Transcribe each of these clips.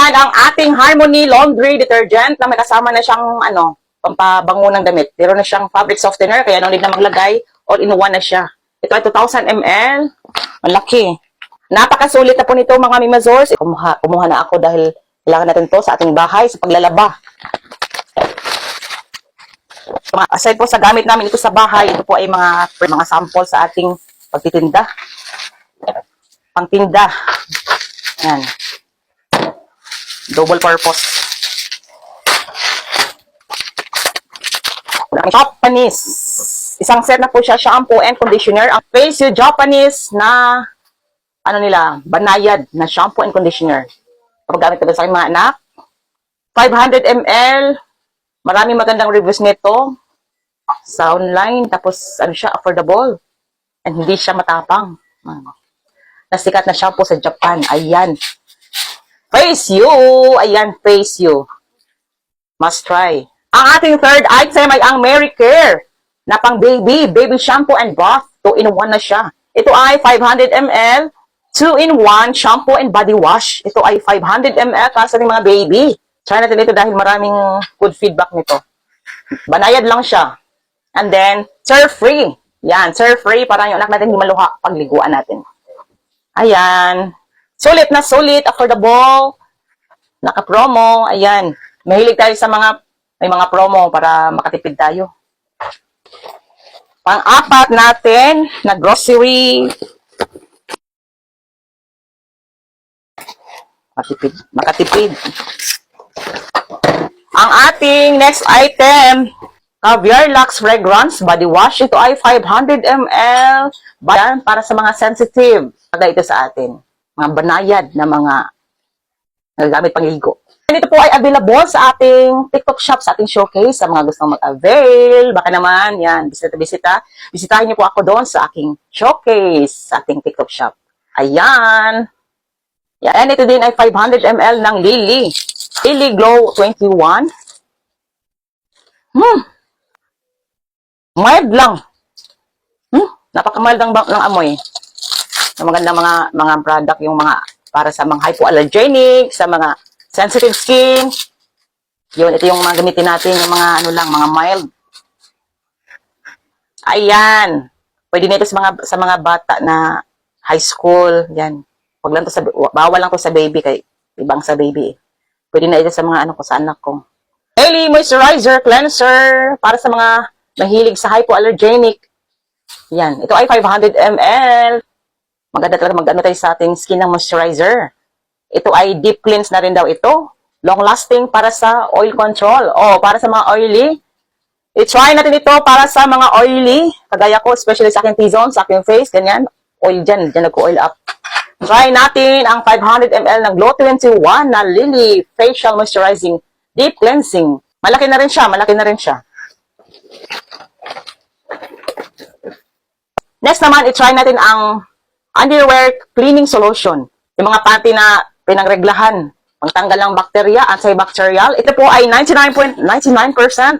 Ayan, ang ating Harmony Laundry Detergent na may kasama na siyang, pampabango ng damit. Meron na siyang fabric softener, kaya no need na maglagay. All-in-one na siya. Ito ay 2,000 ml. Malaki. Napakasulit na po nito, mga Mimazors. Kumuha na ako dahil kailangan natin to sa ating bahay, sa paglalaba. Aside po sa gamit namin ito sa bahay, ito po ay mga sample sa ating pagtitinda. Pangtinda. Yan. Double purpose. Japanese. Isang set na po siya, shampoo and conditioner. Ang Face You Japanese na, banayad na shampoo and conditioner. Paggamit ito sa aking mga anak. 500 ml. Maraming magandang reviews nito sa online. Tapos, affordable. And hindi siya matapang. Nasikat na shampoo sa Japan. Ayan. Face You. Ayan, Face You. Must try. Ang ating third item ay ang Mary Care na pang baby shampoo and bath. 2-in-1 na siya. Ito ay 500 ml, 2-in-1 shampoo and body wash. Ito ay 500 ml para sa mga baby. Try natin ito dahil maraming good feedback nito. Banayad lang siya. And then, surf-free. Yan, surf-free para yung anak natin hindi maluha pag liguan natin. Ayan. Sulit na sulit, affordable, naka-promo. Ayan. Mahilig tayo sa may mga promo para makatipid tayo. Pang-apat natin na grocery. Makatipid. Ang ating next item, Caviar Lux Fragrance Body Wash. Ito ay 500 ml. Bayan para sa mga sensitive. Pagka ito sa atin. Mga banayad na mga nagagamit pangligo. And ito po ay available sa ating TikTok shop, sa ating showcase, sa mga gustong mag-avail. Baka naman, yan, bisita. Bisitahin niyo po ako doon sa aking showcase, sa ating TikTok shop. Ayan. Yan, ito din ay 500 ml ng Lily. Lily Glow 21. Mild lang. Napaka-mild lang ng amoy. Ang magandang mga product, yung mga para sa mga hypoallergenic, sa mga sensitive skin. Yun, ito yung mga gamitin natin, yung mga mga mild. Ayan. Pwede nito sa mga bata na high school, yan. Bawal lang to sa baby, kay ibang sa baby. Pwede na ito sa mga sa anak ko. Daily Moisturizer Cleanser para sa mga mahilig sa hypoallergenic. Yan, ito ay 500 ml. Maganda talaga tayo sa ating skin ng moisturizer. Ito ay deep cleanse na rin daw ito. Long lasting para sa oil control. Para sa mga oily. I-try natin ito para sa mga oily. Kagaya ko, especially sa aking T-zone, sa aking face, ganyan. Oil dyan nag-oil up. Try natin ang 500 ml ng Glow 21 na Lily Facial Moisturizing Deep Cleansing. Malaki na rin siya. Next naman, i-try natin ang underwear cleaning solution. Yung mga panty na pinangreglahan, pangtanggal ng bakterya, antibacterial. Ito po ay 99.99%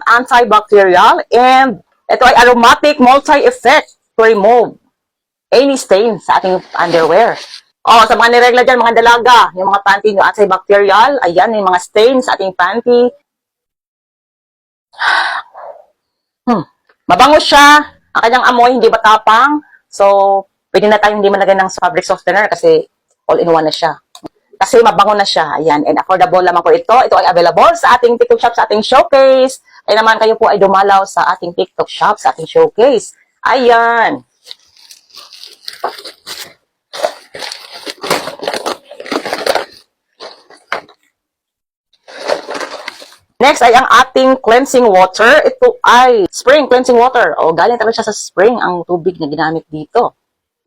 antibacterial and ito ay aromatic multi-effect to remove any stain sa ating underwear. Sa mga niregla dyan, mga dalaga, yung mga panty nyo antibacterial, ayan, yung mga stain sa ating panty. Mabango siya, ang kanyang amoy, hindi matapang. So, pwede na tayong hindi malagyan ng fabric softener kasi all-in-one na siya. Kasi mabango na siya. Ayan. And affordable lamang po ito. Ito ay available sa ating TikTok shop, sa ating showcase. Kaya naman kayo po ay dumalaw sa ating TikTok shop, sa ating showcase. Ayan. Next ay ang ating cleansing water. Ito ay spring cleansing water. Galing talaga siya sa spring ang tubig na ginamit dito.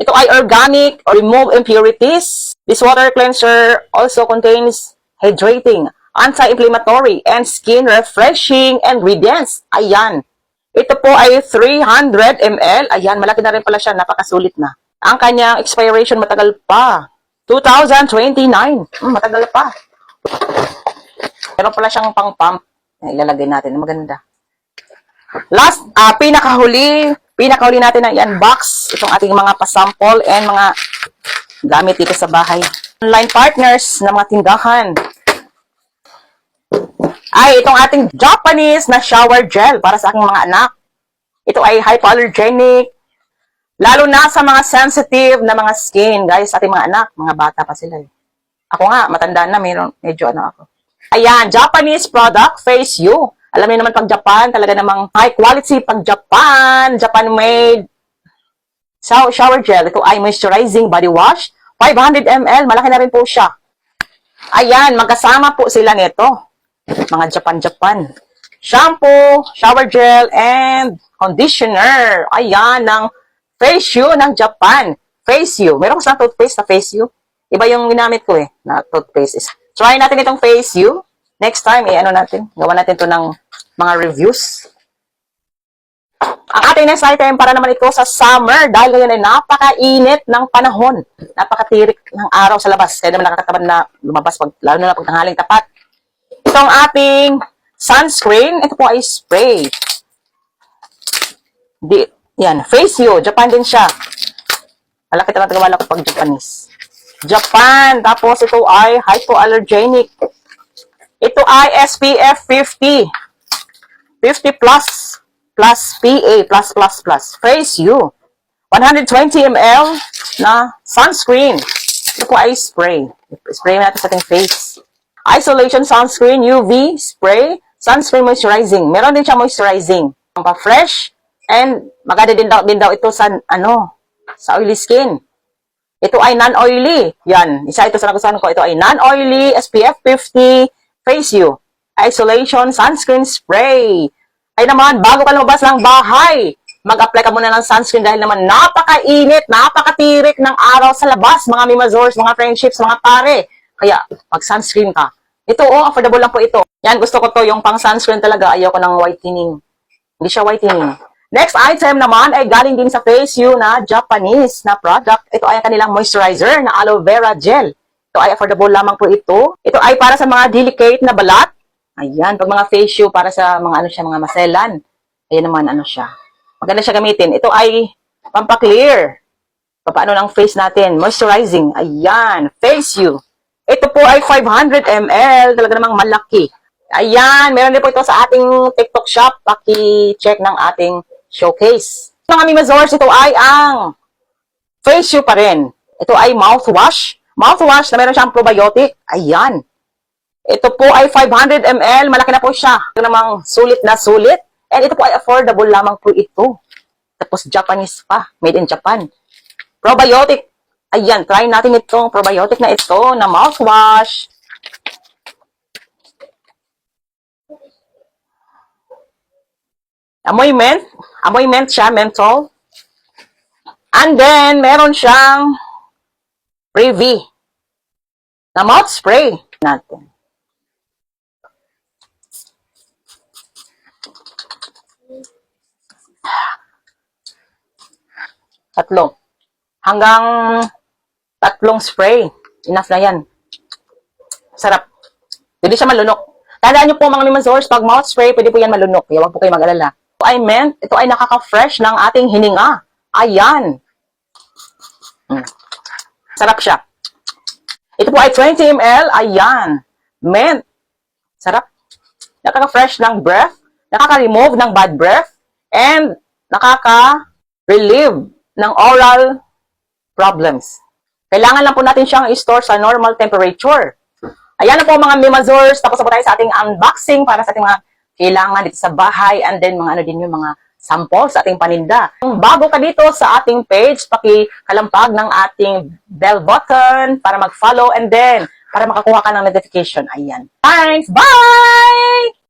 Ito ay organic, remove impurities. This water cleanser also contains hydrating, anti-inflammatory, and skin refreshing ingredients. Ayan. Ito po ay 300 ml. Ayan, malaki na rin pala siya. Napakasulit na. Ang kanyang expiration matagal pa. 2029. Matagal pa. Meron pala siyang pang-pump. Ilalagay natin. Maganda. Last, pinakahuli natin na i-unbox itong ating mga pasample and mga gamit dito sa bahay. Online partners na mga tindahan. ay itong ating Japanese na shower gel para sa aking mga anak. Ito ay hypoallergenic, lalo na sa mga sensitive na mga skin, guys, ating mga anak, mga bata pa sila. Ako nga, matanda na, medyo ano ako. Ayan, Japanese product, Face You. Alam niyo naman pag Japan, talaga namang high quality pag Japan, Japan made shower gel. Ito ay moisturizing body wash, 500 ml, malaki na rin po siya. Ayan, magkasama po sila nito. Mga Japan. Shampoo, shower gel, and conditioner. Ayan, ng Face You ng Japan. Face You. Meron ko sa toothpaste na Face You. Iba yung ginamit ko na toothpaste. Try natin itong Face You. Next time, ano natin? Gawa natin to ng mga reviews. Ang ating next item para naman ito sa summer dahil ngayon ay napakainit ng panahon. Napakatirik ng araw sa labas. Kaya naman nakakatamad na lumabas, lalo na pag tanghaling tapat. Itong ating sunscreen, ito po ay spray. Yan, Face You. Japan din siya. Malaki talaga wala ko pag Japanese. Japan. Tapos ito ay hypoallergenic. Ito ay SPF 50. 50 plus PA+++. Face You. 120 ml na sunscreen. Ito po ay spray. Spray natin sa ating face. Isolation sunscreen, UV spray, sunscreen moisturizing. Meron din siya moisturizing. Ang pa-fresh and maganda din daw ito sa sa oily skin. Ito ay non-oily. Yan, isa ito sa nagustuhan ko. Ito ay non-oily, SPF 50, Face You. Isolation sunscreen spray. Ay naman, bago ka lumabas ng bahay, mag-apply ka muna ng sunscreen dahil naman napakainit, napakatirik ng araw sa labas, mga mimazors, mga friendships, mga pare. Kaya, mag-sunscreen ka. Ito, affordable lang po ito. Yan, gusto ko to, yung pang-sunscreen talaga. Ayaw ko ng whitening. Hindi siya whitening. Next item naman ay galing din sa Face You na Japanese na product. Ito ay kanilang moisturizer na aloe vera gel. Ito ay affordable lamang po ito. Ito ay para sa mga delicate na balat. Ayan, pag mga Face You para sa mga mga maselan. Ayan naman, siya. Maganda siya gamitin. Ito ay pampaklear. Paano ng face natin? Moisturizing. Ayan, Face You. Ito po ay 500 ml. Talaga namang malaki. Ayan, meron din po ito sa ating TikTok shop. Paki-check ng ating showcase. Mga mimazors, ito ay ang Face You pa rin. Ito ay mouthwash. Mouthwash na meron siyang probiotic. Ayan. Ito po ay 500 ml. Malaki na po siya. Ito namang sulit na sulit. And ito po ay affordable lamang po ito. Tapos Japanese pa. Made in Japan. Probiotic. Ayan, try natin itong probiotic na ito na mouthwash. Amoy mint siya, menthol. And then, meron siyang Privy na mouth spray natin. Hanggang 3 spray. Enough na yan. Sarap. Hindi siya malunok. Tandaan nyo po mga mimazors, pag mouth spray, pwede po yan malunok. Kaya huwag po kayo mag-alala. Ito ay mint. Ito ay nakaka-fresh ng ating hininga. Ayan. Sarap siya. Ito po ay 20 ml. Ayan. Mint. Sarap. Nakaka-fresh ng breath. Nakaka-remove ng bad breath. And nakaka-relieve ng oral problems. Kailangan lang po natin siyang i-store sa normal temperature. Ayan na po mga mimazors. Tapos na po tayo sa ating unboxing para sa ating mga kailangan dito sa bahay. And then mga din yung mga sample sa ating paninda. Kung bago ka dito sa ating page, paki-kalampag ng ating bell button para mag-follow and then para makakuha ka ng notification. Ayan. Thanks! Bye!